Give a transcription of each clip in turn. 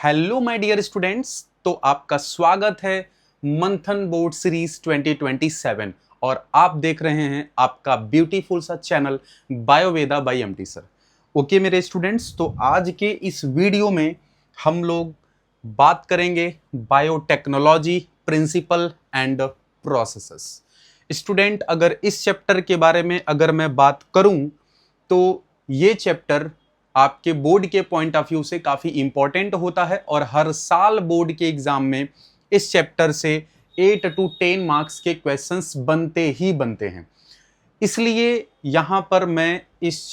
Hello my dear students. तो आपका स्वागत है मंथन बोर्ड सीरीज 2027 और आप देख रहे हैं आपका ब्यूटीफुल सा channel Bioveda by MT sir. Okay मेरे स्टूडेंट्स, तो आज के इस वीडियो में हम लोग बात करेंगे biotechnology principle and processes. Student, अगर इस चैप्टर के बारे में अगर मैं बात करूं तो ये चैप्टर आपके बोर्ड के पॉइंट ऑफ व्यू से काफी इंपॉर्टेंट होता है और हर साल बोर्ड के एग्जाम में इस चैप्टर से 8 to 10 मार्क्स के क्वेश्चंस बनते ही बनते हैं। इसलिए यहां पर मैं इस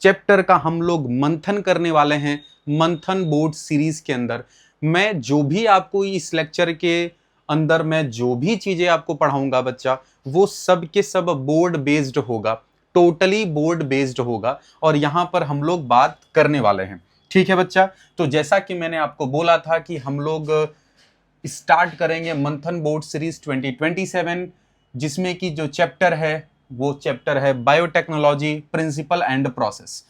चैप्टर का हम लोग मंथन करने वाले हैं मंथन बोर्ड सीरीज के अंदर। मैं जो भी आपको इस लेक्चर के अंदर मैं जो भी चीजें आपको पढ़ाऊंगा बच्चा, वो सब के सब बोर्ड बेस्ड होगा, टोटली बोर्ड बेस्ड होगा और यहां पर हम लोग बात करने वाले हैं। ठीक है बच्चा, तो जैसा कि मैंने आपको बोला था कि हम लोग स्टार्ट करेंगे मंथन बोर्ड सीरीज 2027, जिसमें कि जो चैप्टर है वो चैप्टर है बायोटेक्नोलॉजी प्रिंसिपल एंड प्रोसेस।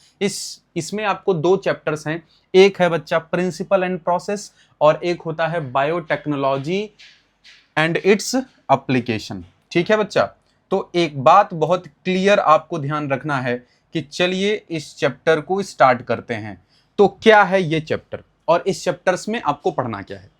इसमें आपको दो चैप्टर्स हैं, एक है बच्चा प्रिंसिपल एंड प्रोसेस और एक होता है बायोटेक्नोलॉजी एंड इट्स एप्लीकेशन। ठीक है बच्चा, तो एक बात बहुत क्लियर आपको ध्यान रखना है कि चलिए इस चैप्टर को स्टार्ट करते हैं। तो क्या है ये चैप्टर और इस चैप्टर्स में आपको पढ़ना क्या है।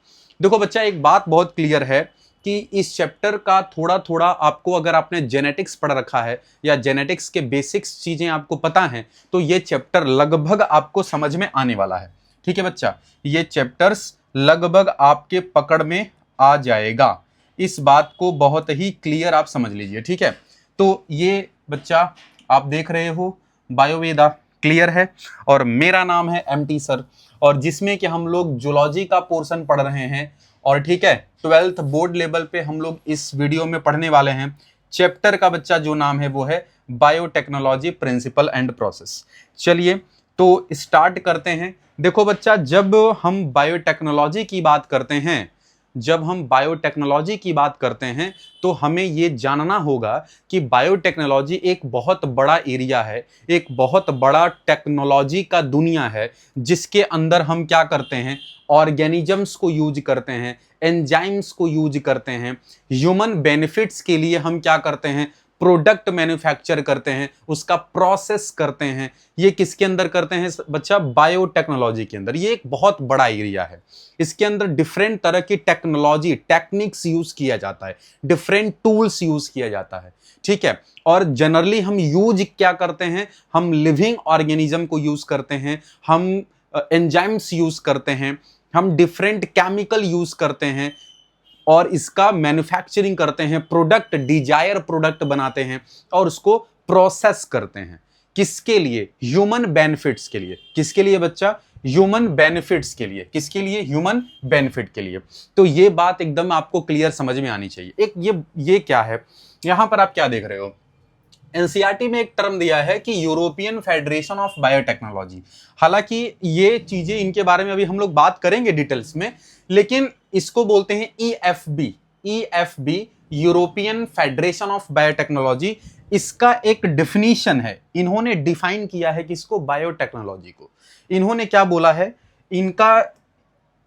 देखो बच्चा, एक बात बहुत क्लियर है कि इस चैप्टर का थोड़ा थोड़ा आपको, अगर आपने जेनेटिक्स पढ़ रखा है या जेनेटिक्स के बेसिक्स चीजें आपको पता हैं, तो ये चैप्टर लगभग आपको समझ में आने वाला है। ठीक है बच्चा, ये चैप्टर्स लगभग आपके पकड़ में आ जाएगा। इस बात को बहुत ही क्लियर आप समझ लीजिए। ठीक है, तो ये बच्चा आप देख रहे हो बायोवेदा, क्लियर है, और मेरा नाम है एमटी सर, और जिसमें कि हम लोग जूलॉजी का पोर्शन पढ़ रहे हैं। और ठीक है, 12th बोर्ड लेवल पे हम लोग इस वीडियो में पढ़ने वाले हैं। चैप्टर का बच्चा जो नाम है वो है बायोटेक्नोलॉजी प्रिंसिपल एंड प्रोसेस। चलिए तो स्टार्ट करते हैं। देखो बच्चा, जब हम बायोटेक्नोलॉजी की बात करते हैं तो हमें ये जानना होगा कि बायोटेक्नोलॉजी एक बहुत बड़ा एरिया है, एक बहुत बड़ा टेक्नोलॉजी का दुनिया है, जिसके अंदर हम क्या करते हैं, ऑर्गेनिजम्स को यूज करते हैं, एंजाइम्स को यूज करते हैं, ह्यूमन बेनिफिट्स के लिए हम क्या करते हैं, प्रोडक्ट मैन्युफैक्चर करते हैं, उसका प्रोसेस करते हैं। ये किसके अंदर करते हैं बच्चा? बायोटेक्नोलॉजी के अंदर। ये एक बहुत बड़ा एरिया है, इसके अंदर डिफरेंट तरह की टेक्नोलॉजी टेक्निक्स यूज किया जाता है, डिफरेंट टूल्स यूज किया जाता है। ठीक है, और जनरली हम यूज क्या करते हैं, हम लिविंग ऑर्गेनिज्म को यूज करते हैं, हम एंजाइम्स यूज करते हैं, हम डिफरेंट केमिकल यूज करते हैं और इसका मैन्युफैक्चरिंग करते हैं, प्रोडक्ट डिजायर प्रोडक्ट बनाते हैं और उसको प्रोसेस करते हैं। किसके लिए? ह्यूमन बेनिफिट्स के लिए। किसके लिए बच्चा? ह्यूमन बेनिफिट्स के लिए। किसके लिए? ह्यूमन बेनिफिट के लिए। तो ये बात एकदम आपको क्लियर समझ में आनी चाहिए। एक ये क्या है, यहां पर आप क्या देख रहे हो, एनसीईआरटी में एक टर्म दिया है कि यूरोपियन फेडरेशन ऑफ बायोटेक्नोलॉजी। हालांकि ये चीजें, इनके बारे में अभी हम लोग बात करेंगे डिटेल्स में, लेकिन इसको बोलते हैं EFB. EFB, European federation of biotechnology. इसका एक डिफिनीशन है, इन्होंने डिफाइन किया है कि इसको, बायोटेक्नोलॉजी को इन्होंने क्या बोला है,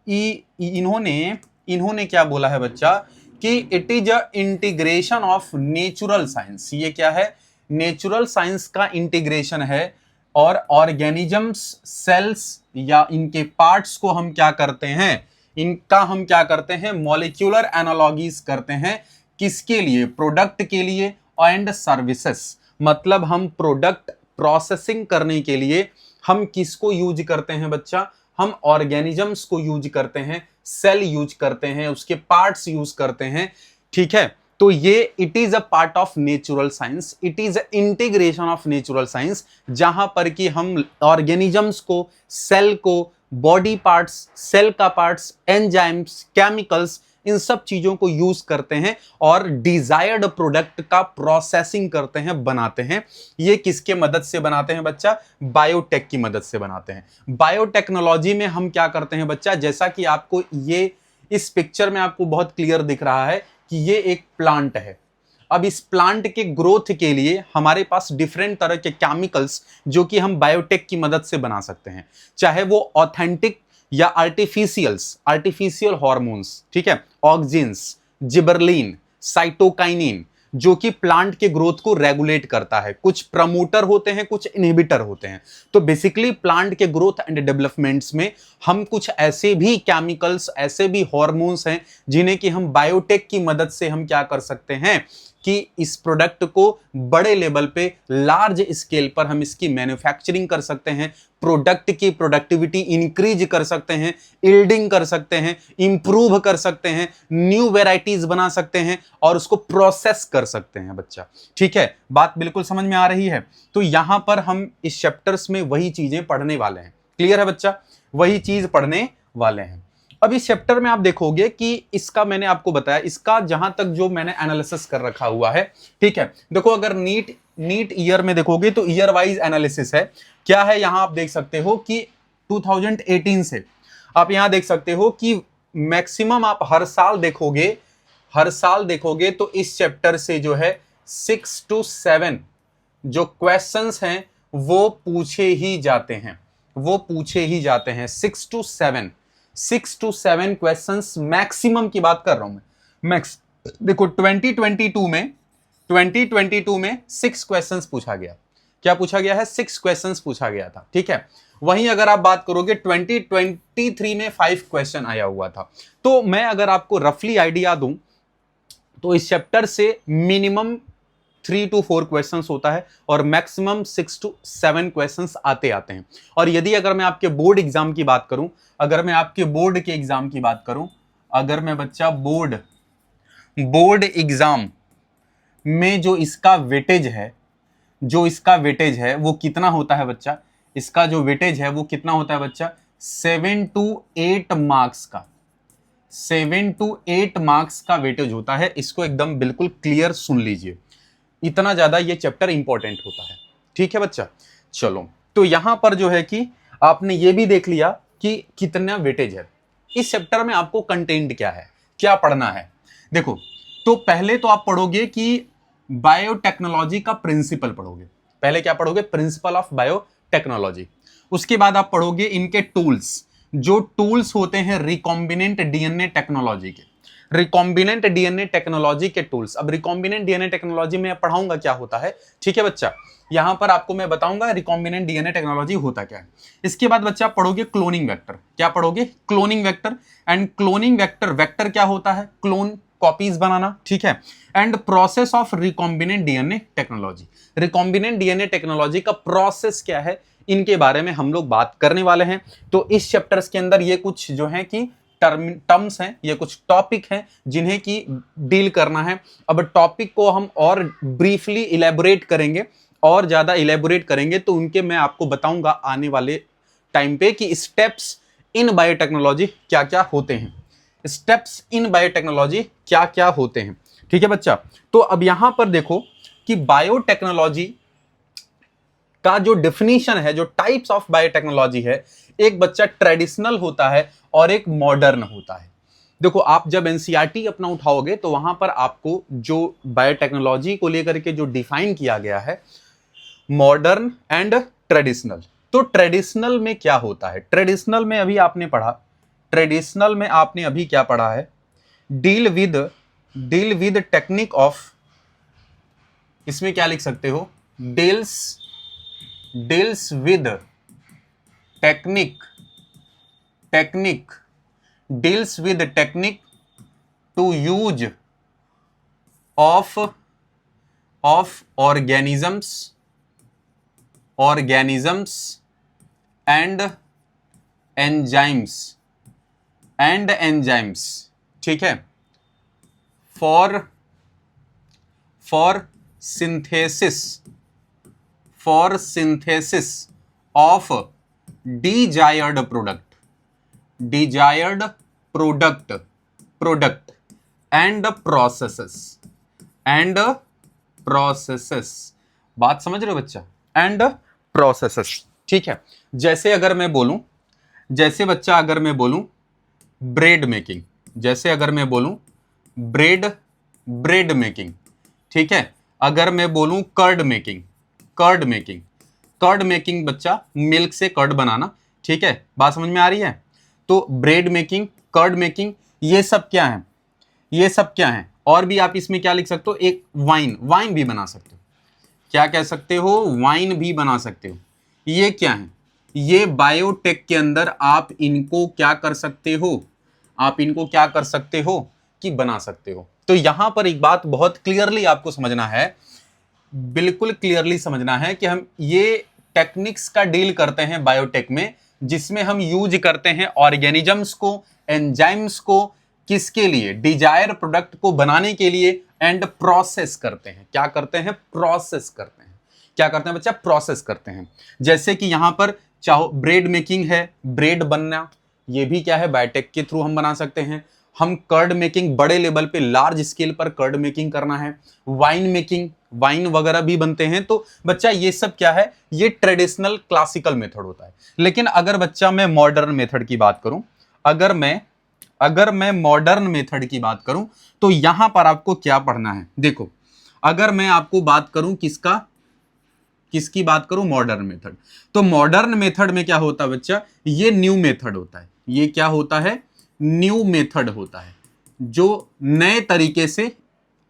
इन्होंने क्या बोला है बच्चा कि it is a integration of natural science. ये क्या है? नेचुरल साइंस का इंटीग्रेशन है और ऑर्गेनिजम्स, सेल्स या इनके पार्ट्स को हम क्या करते हैं, इनका हम क्या करते हैं, मॉलिक्यूलर एनालॉजीज करते हैं। किसके लिए? प्रोडक्ट के लिए एंड सर्विसेज। मतलब हम प्रोडक्ट प्रोसेसिंग करने के लिए हम किसको यूज करते हैं बच्चा? हम ऑर्गेनिजम्स को यूज करते हैं, सेल यूज करते हैं, उसके पार्ट्स यूज करते हैं। ठीक है, तो ये it is a part of natural science, it is a integration of natural science, जहां पर कि हम ऑर्गेनिजम्स को, सेल को, बॉडी पार्ट्स, सेल का पार्ट्स, एंजाइम्स, केमिकल्स, इन सब चीजों को यूज करते हैं और डिजायर्ड प्रोडक्ट का प्रोसेसिंग करते हैं, बनाते हैं। ये किसके मदद से बनाते हैं बच्चा? बायोटेक की मदद से बनाते हैं। बायोटेक्नोलॉजी में हम क्या करते हैं बच्चा, जैसा कि आपको ये इस पिक्चर में आपको बहुत क्लियर दिख रहा है कि ये एक प्लांट है। अब इस प्लांट के ग्रोथ के लिए हमारे पास डिफरेंट तरह के केमिकल्स, जो कि हम बायोटेक की मदद से बना सकते हैं, चाहे वो ऑथेंटिक या आर्टिफिशियल हार्मोन्स, ठीक है, ऑक्सिन्स, जिबरलिन, साइटोकाइनिन, जो कि प्लांट के ग्रोथ को रेगुलेट करता है। कुछ प्रमोटर होते हैं, कुछ इनहिबिटर होते हैं। तो बेसिकली प्लांट के ग्रोथ एंड डेवलपमेंट्स में हम कुछ ऐसे भी केमिकल्स, ऐसे भी हार्मोन्स हैं जिन्हें कि हम बायोटेक की मदद से हम क्या कर सकते हैं कि इस प्रोडक्ट को बड़े लेवल पे, लार्ज स्केल पर हम इसकी मैन्युफैक्चरिंग कर सकते हैं, प्रोडक्ट की प्रोडक्टिविटी इंक्रीज कर सकते हैं, यील्डिंग कर सकते हैं, इंप्रूव कर सकते हैं, न्यू वेराइटीज बना सकते हैं और उसको प्रोसेस कर सकते हैं बच्चा। ठीक है, बात बिल्कुल समझ में आ रही है। तो यहां पर हम इस चैप्टर्स में वही चीजें पढ़ने वाले हैं। क्लियर है बच्चा? वही चीज पढ़ने वाले हैं। अब इस चैप्टर में आप देखोगे कि इसका मैंने आपको बताया, इसका जहां तक जो मैंने एनालिसिस कर रखा हुआ है, ठीक है। देखो अगर नीट ईयर में देखोगे तो ईयर वाइज एनालिसिस है। क्या है यहां आप देख सकते हो कि 2018 से आप यहां देख सकते हो कि मैक्सिमम आप हर साल देखोगे तो इस चैप्टर से जो है 6 to 7 जो क्वेश्चंस हैं वो पूछे ही जाते हैं। 6 to 7 क्वेश्चंस मैक्सिमम की बात कर रहा हूं मैं। देखो 2022 में 6 क्वेश्चंस पूछा गया। क्या पूछा गया है? 6 क्वेश्चंस पूछा गया था, ठीक है। वहीं अगर आप बात करोगे 2023 में 5 क्वेश्चन आया हुआ था। तो मैं अगर आपको रफली आइडिया दूं तो इस चैप्टर से मिनिमम 3 to 4 क्वेश्चंस होता है और मैक्सिमम 6 to 7 क्वेश्चंस आते हैं। और यदि अगर मैं आपके बोर्ड एग्जाम की बात करूं, अगर मैं बच्चा बोर्ड एग्जाम में जो इसका वेटेज है वो कितना होता है बच्चा? इसका जो वेटेज है वो कितना होता है बच्चा? 7 to 8 मार्क्स का। 7 to 8 मार्क्स का वेटेज होता है। इसको एकदम बिल्कुल क्लियर सुन लीजिए, इतना ज्यादा ये चैप्टर इंपॉर्टेंट होता है। ठीक है बच्चा, चलो तो यहां पर जो है कि आपने ये भी देख लिया कि कितना वेटेज है। इस चैप्टर में आपको कंटेंट क्या है, क्या पढ़ना है। देखो, तो पहले तो आप पढ़ोगे कि बायोटेक्नोलॉजी का प्रिंसिपल पढ़ोगे। पहले क्या पढ़ोगे? Principle of biotechnology. उसके बाद आप पढ़ोगे इनके टूल्स, जो टूल्स होते हैं रिकॉम्बिनेंट डीएनए टेक्नोलॉजी के, रिकॉम्बिनेंट डीएनए टेक्नोलॉजी के टूल्स। अब रिकॉम्बिनेंट डीएनए टेक्नोलॉजी में पढ़ाऊंगा क्या होता है, ठीक है बच्चा। यहां पर आपको मैं बताऊंगा रिकॉम्बिनेंट डीएनए टेक्नोलॉजी होता क्या है। इसके बाद बच्चा पढ़ोगे क्लोनिंग वेक्टर। क्या पढ़ोगे? Cloning vector. And cloning vector क्या होता है? क्लोन, कॉपीज बनाना, ठीक है। And process of recombinant DNA technology. Recombinant DNA technology का प्रोसेस क्या है, इनके बारे में हम लोग बात करने वाले हैं। तो इस चैप्टर्स के अंदर ये कुछ जो है कि टर्म्स हैं, ये कुछ टॉपिक हैं जिन्हें की डील करना है। अब टॉपिक को हम और ब्रीफली इलेबोरेट करेंगे, और ज्यादा इलेबोरेट करेंगे तो उनके मैं आपको बताऊंगा आने वाले टाइम पे कि स्टेप्स इन बायोटेक्नोलॉजी क्या क्या होते हैं। स्टेप्स इन बायोटेक्नोलॉजी क्या क्या होते हैं, ठीक है बच्चा। तो अब यहां पर देखो कि बायोटेक्नोलॉजी का जो डेफिनेशन है, जो टाइप्स ऑफ बायोटेक्नोलॉजी है, एक बच्चा ट्रेडिशनल होता है और एक मॉडर्न होता है। देखो आप जब एनसीईआरटी अपना उठाओगे तो वहां पर आपको जो बायोटेक्नोलॉजी को लेकर के जो डिफाइन किया गया है, मॉडर्न एंड ट्रेडिशनल। तो ट्रेडिशनल में क्या होता है? ट्रेडिशनल में अभी आपने क्या पढ़ा है? डील विद टेक्निक ऑफ, इसमें क्या लिख सकते हो? Deals with technique to use of organisms and enzymes, ठीक है, for synthesis of desired product and processes। बात समझ रहे हो बच्चा? एंड प्रोसेसेस, ठीक है। जैसे अगर मैं बोलूं ब्रेड मेकिंग, ब्रेड मेकिंग, ठीक है। अगर मैं बोलूं कर्ड मेकिंग बच्चा, मिल्क से कर्ड बनाना, ठीक है। बात समझ में आ रही है? तो ब्रेड मेकिंग, कर्ड मेकिंग, ये सब क्या है, ये सब क्या है। और भी आप इसमें क्या लिख सकते हो, एक वाइन, वाइन भी बना सकते हो। क्या कह सकते हो, वाइन भी बना सकते हो। ये क्या है, ये बायोटेक के अंदर आप इनको क्या कर सकते हो, आप इनको क्या कर सकते हो कि बना सकते हो। तो यहां पर एक बात बहुत क्लियरली आपको समझना है, बिल्कुल क्लियरली समझना है कि हम ये टेक्निक्स का डील करते हैं बायोटेक में, जिसमें हम यूज करते हैं ऑर्गेनिजम्स को, एंजाइम्स को, किसके लिए, डिजायर प्रोडक्ट को बनाने के लिए, एंड प्रोसेस करते हैं। क्या करते हैं, प्रोसेस करते हैं। क्या करते हैं बच्चा, प्रोसेस करते हैं। जैसे कि यहां पर चाहो ब्रेड मेकिंग है, ब्रेड बनना, ये भी क्या है, बायोटेक के थ्रू हम बना सकते हैं। हम कर्ड मेकिंग, बड़े लेवल पे, लार्ज स्केल पर कर्ड मेकिंग करना है। वाइन मेकिंग, वाइन वगैरह भी बनते हैं। तो बच्चा ये सब क्या है, ये ट्रेडिशनल क्लासिकल मेथड होता है। लेकिन अगर बच्चा मैं मॉडर्न मेथड की बात करूं, अगर मैं मॉडर्न मेथड की बात करूं, तो यहां पर आपको क्या पढ़ना है, देखो, अगर मैं आपको बात करूं किसकी बात करूं, मॉडर्न मेथड, तो मॉडर्न मेथड में क्या होता है बच्चा, ये न्यू मेथड होता है। ये क्या होता है, न्यू मेथड होता है, जो नए तरीके से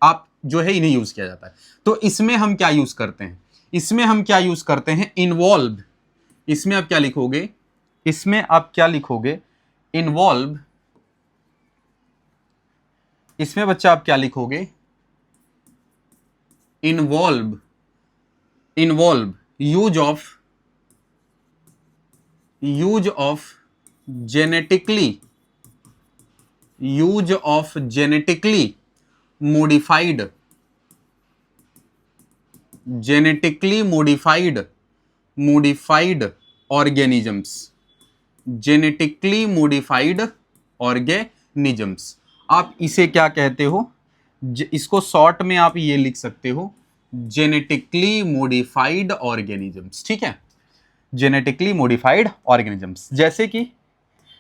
आप जो है इन्हें यूज किया जाता है। तो इसमें हम क्या यूज करते हैं, इसमें हम क्या यूज करते हैं, इन्वॉल्व। इसमें आप क्या लिखोगे, इसमें आप क्या लिखोगे, इन्वॉल्व। इसमें बच्चा आप क्या लिखोगे, involve, involve use of genetically modified organisms, genetically modified organisms. आप इसे क्या कहते हो, इसको शॉर्ट में आप ये लिख सकते हो, जेनेटिकली मॉडिफाइड ऑर्गेनिजम्स। ठीक है, जेनेटिकली मॉडिफाइड ऑर्गेनिजम्स।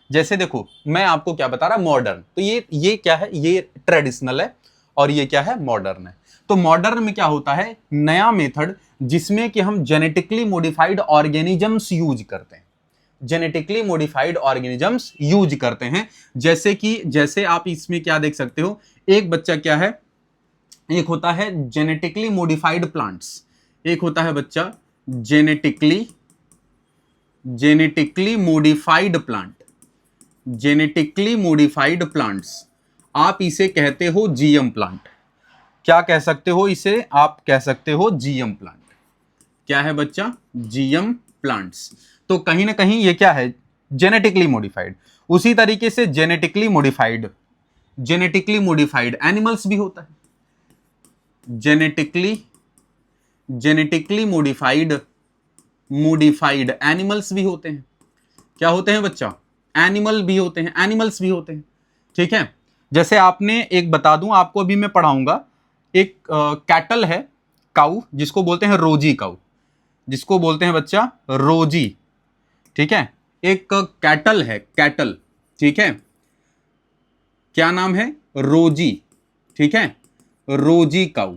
जैसे देखो, मैं आपको क्या बता रहा, मॉडर्न, तो ये क्या है, ये ट्रेडिशनल है, और ये क्या है, मॉडर्न है। तो मॉडर्न में क्या होता है, नया मेथड, जिसमें कि हम जेनेटिकली मॉडिफाइड ऑर्गेनिजम्स यूज करते हैं, जेनेटिकली मॉडिफाइड ऑर्गेनिजम्स यूज करते हैं। जैसे आप इसमें क्या देख सकते हो, एक बच्चा क्या है, एक होता है जेनेटिकली मॉडिफाइड प्लांट्स, एक होता है बच्चा genetically modified plant, genetically modified plants, आप इसे कहते हो जीएम प्लांट। क्या कह सकते हो इसे, आप कह सकते हो जीएम प्लांट। क्या है बच्चा, जीएम प्लांट्स। तो कहीं ना कहीं ये क्या है, जेनेटिकली मॉडिफाइड। उसी तरीके से जेनेटिकली मॉडिफाइड एनिमल्स भी होता है, जेनेटिकली मॉडिफाइड एनिमल्स भी होते हैं। क्या होते हैं बच्चा, एनिमल्स भी होते हैं। ठीक है, जैसे आपने एक बता दूं आपको, अभी मैं पढ़ाऊंगा, एक कैटल है, काऊ, जिसको बोलते हैं रोजी काऊ, जिसको बोलते हैं बच्चा रोजी। ठीक है, एक कैटल है, कैटल, ठीक है, क्या नाम है, रोजी। ठीक है, रोजी काऊ,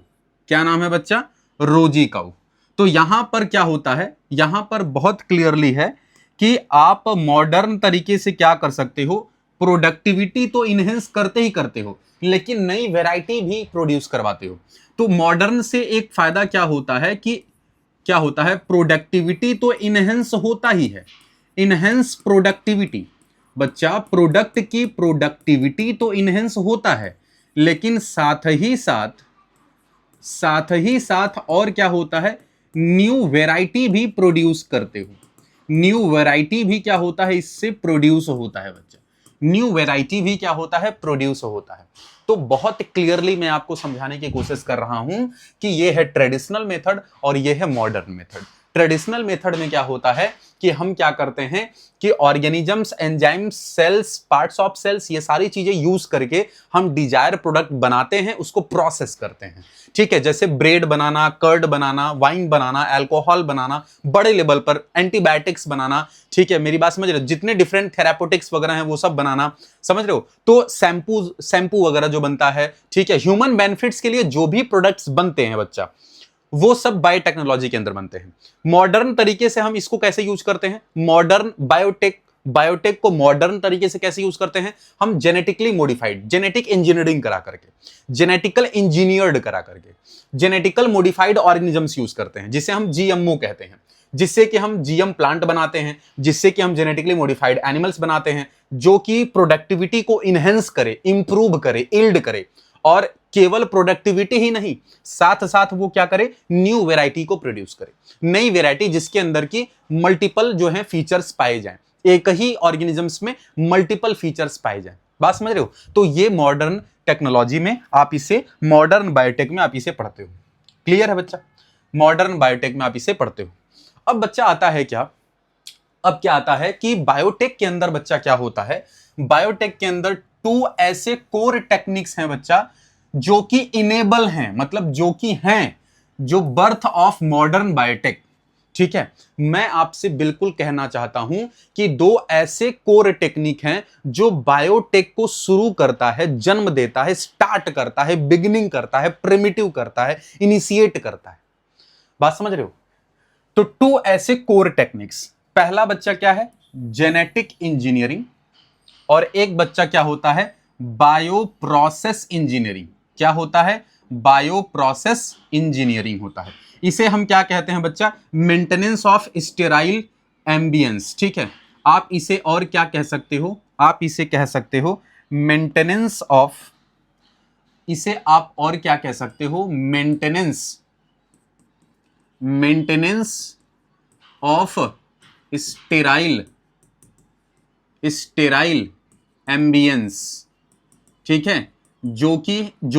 क्या नाम है बच्चा, रोजी काऊ। तो यहां पर क्या होता है, यहां पर बहुत क्लियरली है कि आप मॉडर्न तरीके से क्या कर सकते हो, प्रोडक्टिविटी तो इनहेंस करते ही करते हो, लेकिन नई वैरायटी भी प्रोड्यूस करवाते हो। तो मॉडर्न से एक फायदा क्या होता है कि क्या होता है, प्रोडक्टिविटी तो इनहेंस होता ही है, इनहेंस प्रोडक्टिविटी, बच्चा प्रोडक्ट की प्रोडक्टिविटी तो इनहेंस होता है, लेकिन साथ ही साथ और क्या होता है, न्यू वैरायटी भी प्रोड्यूस करते हो। न्यू वैरायटी भी क्या होता है, इससे प्रोड्यूस होता है बच्चा, न्यू वैरायटी भी क्या होता है, प्रोड्यूस होता है। तो बहुत क्लियरली मैं आपको समझाने की कोशिश कर रहा हूं कि ये है ट्रेडिशनल मेथड और ये है मॉडर्न मेथड। ट्रेडिशनल मेथड में क्या होता है कि हम क्या करते हैं कि organisms, enzymes, cells, parts of cells, ये सारी चीजें यूज करके हम डिजायर प्रोडक्ट बनाते हैं, उसको प्रोसेस करते हैं। ठीक है, जैसे ब्रेड बनाना, कर्ड बनाना, वाइन बनाना, अल्कोहल बनाना, बड़े लेवल पर एंटीबायोटिक्स बनाना। ठीक है, मेरी बात समझ रहे हो, जितने डिफरेंट थेरापेटिक्स वगैरह हैं वो सब बनाना, समझ रहे हो। तो शैम्पू वगैरह जो बनता है, ठीक है, ह्यूमन बेनिफिट्स के लिए जो भी प्रोडक्ट्स बनते हैं बच्चा, वो सब बायोटेक्नोलॉजी के अंदर बनते हैं। मॉडर्न तरीके से हम इसको कैसे यूज करते हैं, मॉडर्न बायोटेक बायोटेक को मॉडर्न तरीके से कैसे यूज करते हैं? हम जेनेटिकली मॉडिफाइड, जेनेटिक इंजीनियरिंग करा करके, जेनेटिकल इंजीनियर्ड करा करके, जेनेटिकल मॉडिफाइड ऑर्गेनिजम्स यूज करते हैं, जिसे हम जीएमओ कहते हैं, जिससे कि हम जीएम प्लांट बनाते हैं, जिससे कि हम जेनेटिकली मॉडिफाइड एनिमल्स बनाते हैं, जो कि प्रोडक्टिविटी को इनहेंस करे, इंप्रूव करे, इल्ड करे, और केवल प्रोडक्टिविटी ही नहीं, साथ साथ वो क्या करे, न्यू वैरायटी को प्रोड्यूस करे, नई वैरायटी जिसके अंदर की मल्टीपल जो है फीचर्स पाए जाएं, एक ही ऑर्गेनिजम्स में मल्टीपल फीचर्स पाए जाएं। बात समझ रहे हो? तो ये मॉडर्न टेक्नोलॉजी में आप इसे, मॉडर्न बायोटेक में आप इसे पढ़ते हो। क्लियर है बच्चा? मॉडर्न बायोटेक में आप इसे पढ़ते हो। अब बच्चा आता है क्या, अब क्या आता है कि बायोटेक के अंदर बच्चा क्या होता है, बायोटेक के अंदर 2 ऐसे कोर टेक्निक्स हैं बच्चा, जो कि इनेबल हैं, मतलब जो कि हैं, जो बर्थ ऑफ मॉडर्न बायोटेक। ठीक है, मैं आपसे बिल्कुल कहना चाहता हूं कि 2 ऐसे कोर टेक्निक हैं जो बायोटेक को शुरू करता है, जन्म देता है, स्टार्ट करता है, बिगिनिंग करता है, प्रिमिटिव करता है, इनिशिएट करता है। बात समझ रहे हो? तो 2 ऐसे कोर टेक्निक्स, पहला बच्चा क्या है, जेनेटिक इंजीनियरिंग, और एक बच्चा क्या होता है, बायो प्रोसेस इंजीनियरिंग। क्या होता है? बायो प्रोसेस इंजीनियरिंग होता है। इसे हम क्या कहते हैं बच्चा, मेंटेनेंस ऑफ स्टेराइल एम्बियंस। ठीक है, आप इसे और क्या कह सकते हो, आप इसे कह सकते हो मेंटेनेंस ऑफ, इसे आप और क्या कह सकते हो, maintenance, maintenance of sterile, sterile ambience. ठीक है, जो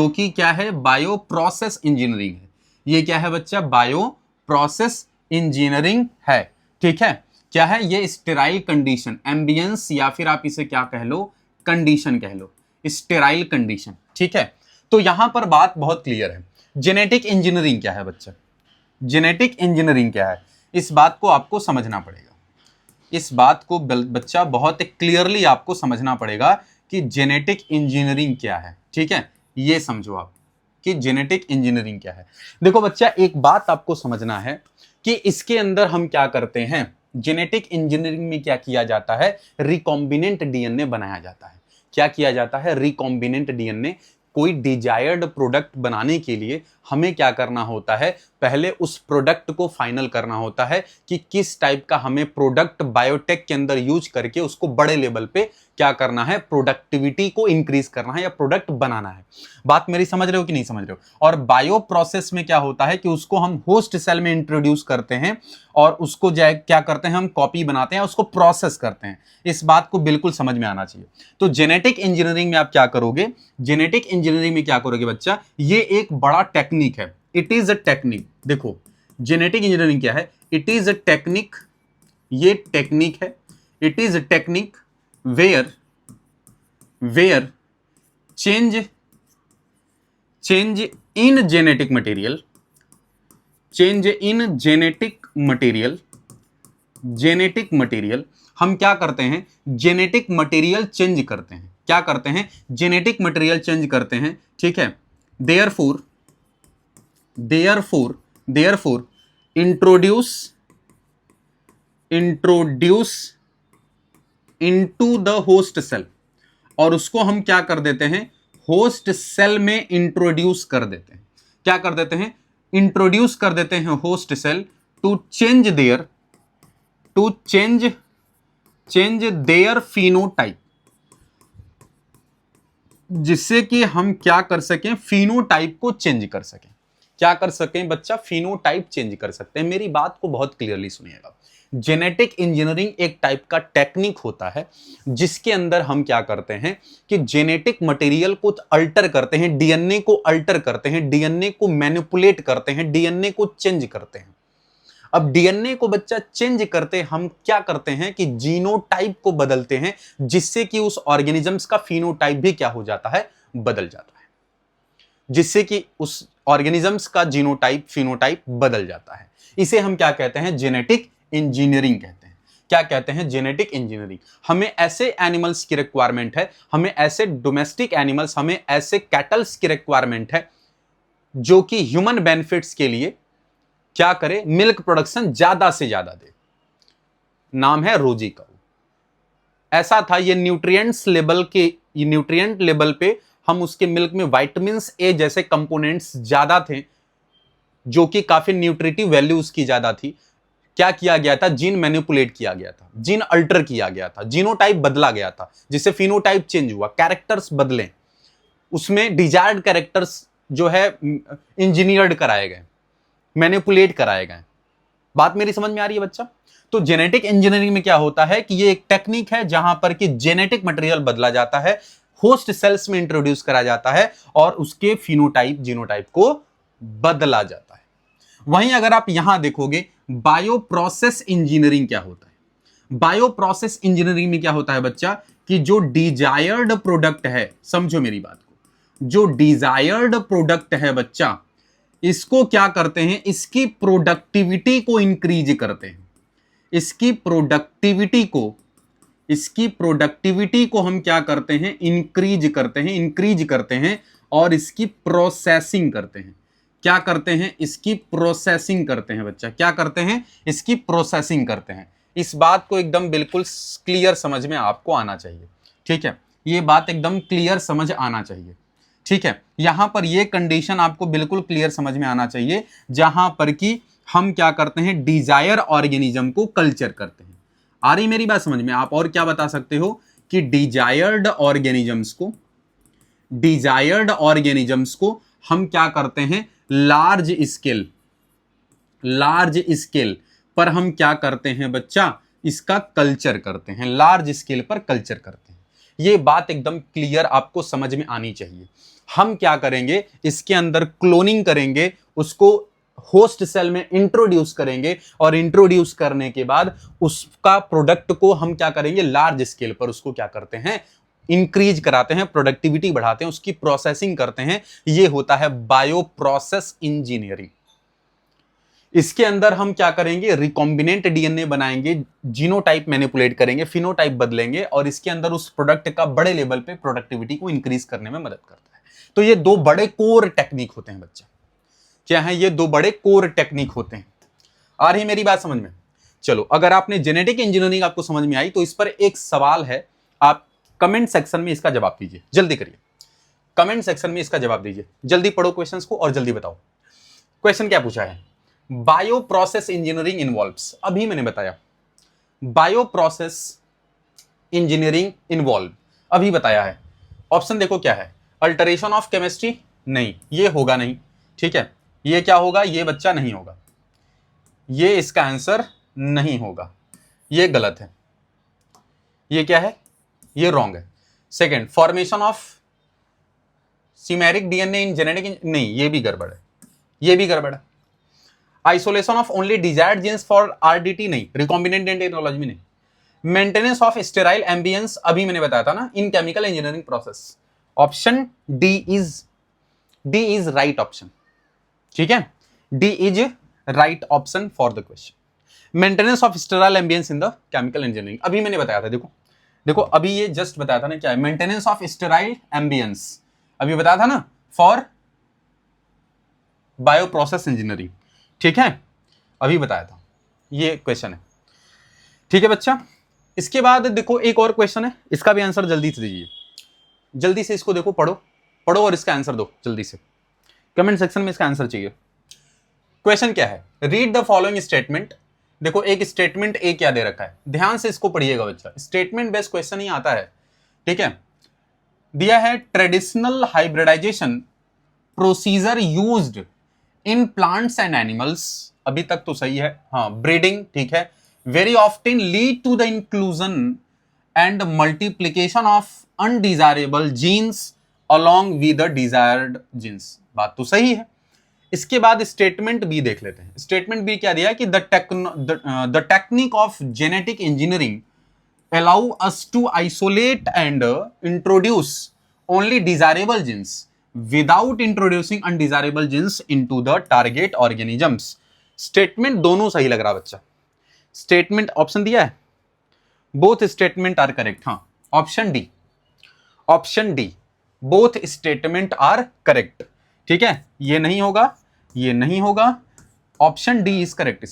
कि क्या है, बायो प्रोसेस इंजीनियरिंग है। ये क्या है बच्चा, बायो प्रोसेस इंजीनियरिंग है। ठीक है, क्या है ये, स्टेराइल कंडीशन, एम्बियंस, या फिर आप इसे क्या कह लो, कंडीशन कह लो, स्टेराइल कंडीशन। ठीक है, तो यहां पर बात बहुत क्लियर है। जेनेटिक इंजीनियरिंग क्या है बच्चा, जेनेटिक इंजीनियरिंग क्या है, इस बात को आपको समझना पड़ेगा, इस बात को बच्चा बहुत क्लियरली आपको समझना पड़ेगा कि जेनेटिक इंजीनियरिंग क्या है। ठीक है, ये समझो आप कि जेनेटिक इंजीनियरिंग क्या है। देखो बच्चा, एक बात आपको समझना है कि इसके अंदर हम क्या करते हैं, जेनेटिक इंजीनियरिंग में क्या किया जाता है, रिकॉम्बिनेंट डीएनए बनाया जाता है। क्या किया जाता है, रिकॉम्बिनेंट डीएनए। कोई डिजायर्ड प्रोडक्ट बनाने के लिए हमें क्या करना होता है, पहले उस प्रोडक्ट को फाइनल करना होता है कि किस टाइप का हमें प्रोडक्ट बायोटेक के अंदर यूज करके उसको बड़े लेवल पे क्या करना है, प्रोडक्टिविटी को इंक्रीज करना है या प्रोडक्ट बनाना है। बात मेरी समझ रहे हो कि नहीं समझ रहे हो? और बायो प्रोसेस में क्या होता है कि उसको हम होस्ट सेल में इंट्रोड्यूस करते हैं और उसको क्या करते हैं, हम कॉपी बनाते हैं, उसको प्रोसेस करते हैं। इस बात को बिल्कुल समझ में आना चाहिए। तो जेनेटिक इंजीनियरिंग में आप क्या करोगे, जेनेटिक इंजीनियरिंग में क्या करोगे बच्चा, ये एक बड़ा टेक्निक है, इट इज अ टेक्निक। देखो जेनेटिक इंजीनियरिंग क्या है, इट इज अ टेक्निक, ये टेक्निक है, it is a technique where change in genetic material, change in genetic material, genetic material, हम क्या करते हैं, जेनेटिक मटेरियल चेंज करते हैं। क्या करते हैं, जेनेटिक मटेरियल चेंज करते हैं। ठीक है, therefore introduce into the host cell, और उसको हम क्या कर देते हैं, होस्ट सेल में इंट्रोड्यूस कर देते हैं। क्या कर देते हैं, इंट्रोड्यूस कर देते हैं host cell to change their phenotype, जिससे कि हम क्या कर सकें, फिनोटाइप को चेंज कर सकें। क्या कर सकें बच्चा, फिनोटाइप चेंज कर सकते हैं। मेरी बात को बहुत क्लियरली सुनिएगा। जेनेटिक इंजीनियरिंग एक टाइप का टेक्निक होता है जिसके अंदर हम क्या करते हैं कि जेनेटिक मटेरियल को अल्टर करते हैं, डीएनए को अल्टर करते हैं, डीएनए को मैनिपुलेट करते हैं, डीएनए को चेंज करते हैं। अब डीएनए को बच्चा चेंज करते हम क्या करते हैं कि जीनोटाइप को बदलते हैं, जिससे कि उस ऑर्गेनिजम्स का फिनोटाइप भी क्या हो जाता है, बदल जाता है, जिससे कि उस ऑर्गेनिजम्स का जीनोटाइप फिनोटाइप बदल जाता है। इसे हम क्या कहते हैं, जेनेटिक इंजीनियरिंग कहते हैं। क्या कहते हैं, जेनेटिक इंजीनियरिंग। हमें ऐसे एनिमल्स की रिक्वायरमेंट है, हमें ऐसे डोमेस्टिक एनिमल्स, हमें ऐसे कैटल्स की रिक्वायरमेंट है जो कि ह्यूमन बेनिफिट्स के लिए क्या करे, मिल्क प्रोडक्शन ज्यादा से ज्यादा दे। नाम है रोजी काऊ। ऐसा था, ये न्यूट्रिएंट लेवल पे हम उसके मिल्क में विटामिन ए जैसे कंपोनेंट्स ज्यादा थे, जो कि काफी न्यूट्रिटिव वैल्यू उसकी ज्यादा थी। क्या किया गया था? जीन मैनिपुलेट किया गया था, जीन अल्टर किया गया था, जीनोटाइप बदला गया था, जिससे फिनोटाइप चेंज हुआ, कैरेक्टर्स बदले, उसमें डिजायर्ड कैरेक्टर्स जो है इंजीनियर्ड कराए गए, मैनिपुलेट कराए गए। बात मेरी समझ में आ रही है बच्चा? तो जेनेटिक इंजीनियरिंग में क्या होता है कि ये एक टेक्निक है जहां पर कि जेनेटिक मटेरियल बदला जाता है, होस्ट सेल्स में इंट्रोड्यूस करा जाता है और उसके फिनोटाइप जीनोटाइप को बदला जाता है। वहीं अगर आप यहां देखोगे बायो प्रोसेस इंजीनियरिंग क्या होता है? बायो प्रोसेस इंजीनियरिंग में क्या होता है बच्चा कि जो डिजायर्ड प्रोडक्ट है, समझो मेरी बात को, जो डिजायर्ड प्रोडक्ट है बच्चा, इसको क्या करते हैं? इसकी प्रोडक्टिविटी को इंक्रीज करते हैं। इसकी प्रोडक्टिविटी को हम क्या करते हैं? इंक्रीज करते हैं और इसकी प्रोसेसिंग करते हैं। क्या करते हैं? इसकी प्रोसेसिंग करते हैं बच्चा। क्या करते हैं? इसकी प्रोसेसिंग करते हैं। इस बात को एकदम बिल्कुल क्लियर समझ में आपको आना चाहिए, ठीक है? ये बात एकदम क्लियर समझ आना चाहिए, ठीक है? यहां पर ये कंडीशन आपको बिल्कुल क्लियर समझ में आना चाहिए, जहां पर कि हम क्या करते हैं? डिजायर ऑर्गेनिज्म को कल्चर करते हैं। आ रही मेरी बात समझ में? आप और क्या बता सकते हो कि डिजायर्ड ऑर्गेनिजम्स को हम क्या करते हैं? लार्ज स्केल पर हम क्या करते हैं बच्चा? इसका कल्चर करते हैं, लार्ज स्केल पर कल्चर करते हैं। ये बात एकदम क्लियर आपको समझ में आनी चाहिए। हम क्या करेंगे? इसके अंदर क्लोनिंग करेंगे, उसको होस्ट सेल में इंट्रोड्यूस करेंगे और इंट्रोड्यूस करने के बाद उसका प्रोडक्ट को हम क्या करेंगे? लार्ज स्केल पर उसको क्या करते हैं? इंक्रीज कराते हैं, प्रोडक्टिविटी बढ़ाते हैं, उसकी प्रोसेसिंग करते हैं। ये होता है बायो प्रोसेस इंजीनियरिंग। इसके अंदर हम क्या करेंगे? रिकॉम्बिनेंट डीएनए बनाएंगे, जीनोटाइप मैनिपुलेट करेंगे, फिनोटाइप बदलेंगे और इसके अंदर उस प्रोडक्ट का बड़े लेवल पे प्रोडक्टिविटी को इंक्रीज करने में मदद करता है। तो ये दो बड़े कोर टेक्निक होते हैं बच्चा। क्या है? ये दो बड़े कोर टेक्निक होते हैं। आ रही मेरी बात समझ में? चलो, अगर आपने जेनेटिक इंजीनियरिंग आपको समझ में आई तो इस पर एक सवाल है, आप कमेंट सेक्शन में इसका जवाब दीजिए। जल्दी करिए, कमेंट सेक्शन में इसका जवाब दीजिए। जल्दी पढ़ो क्वेश्चंस को और जल्दी बताओ। क्वेश्चन क्या पूछा है? बायो प्रोसेस इंजीनियरिंग इन्वॉल्व्स, अभी मैंने बताया बायो प्रोसेस इंजीनियरिंग इन्वॉल्व, अभी बताया है। ऑप्शन देखो क्या है? अल्टरेशन ऑफ केमिस्ट्री, नहीं, ये होगा नहीं, ठीक है? ये क्या होगा? ये बच्चा नहीं होगा, ये इसका आंसर नहीं होगा, ये गलत है। ये क्या है? ये रॉन्ग है। Second, formation of chimeric DNA in genetic, नहीं, ये भी गड़बड़ है, ये भी गड़बड़ है। Isolation of only desired genes for RDT, नहीं, रिकॉम्बिनेंट टेक्नोलॉजी में नहीं। मेंटेनेंस ऑफ स्टेराइल एम्बियंस, अभी मैंने बताया था ना, इन chemical engineering process. Option D is right option, ठीक है? D is right option for the question. Maintenance of sterile ambience in the chemical engineering, अभी मैंने बताया था। देखो अभी ये जस्ट बताया था ना, क्या है? मेंटेनेंस ऑफ स्टेराइल एम्बियंस, अभी बताया था ना, फॉर बायो प्रोसेस इंजीनियरिंग, ठीक है? अभी बताया था, ये क्वेश्चन है, ठीक है बच्चा? इसके बाद देखो एक और क्वेश्चन है, इसका भी आंसर जल्दी से दीजिए। जल्दी से इसको देखो, पढ़ो और इसका आंसर दो जल्दी से। कमेंट सेक्शन में इसका आंसर चाहिए। क्वेश्चन क्या है? Read the following statement. देखो एक स्टेटमेंट ए क्या दे रखा है, ध्यान से इसको पढ़िएगा बच्चा, स्टेटमेंट बेस्ड क्वेश्चन ही आता है, ठीक है? दिया है traditional hybridization procedure used in plants and animals, अभी तक तो सही है, हाँ, ब्रीडिंग, ठीक है, very often lead to the inclusion and multiplication of undesirable genes along with the desired genes, बात तो सही है। इसके बाद स्टेटमेंट बी देख लेते हैं। स्टेटमेंट बी क्या दिया कि the technique of genetic engineering allow us to isolate and introduce only desirable genes without introducing undesirable genes into the target organisms। Statement दोनों सही लग रहा बच्चा। स्टेटमेंट ऑप्शन दिया है, बोथ स्टेटमेंट आर करेक्ट, हाँ, option D, both statement are correct, ठीक है? ये नहीं होगा, ये नहीं होगा, ऑप्शन डी इज करेक्ट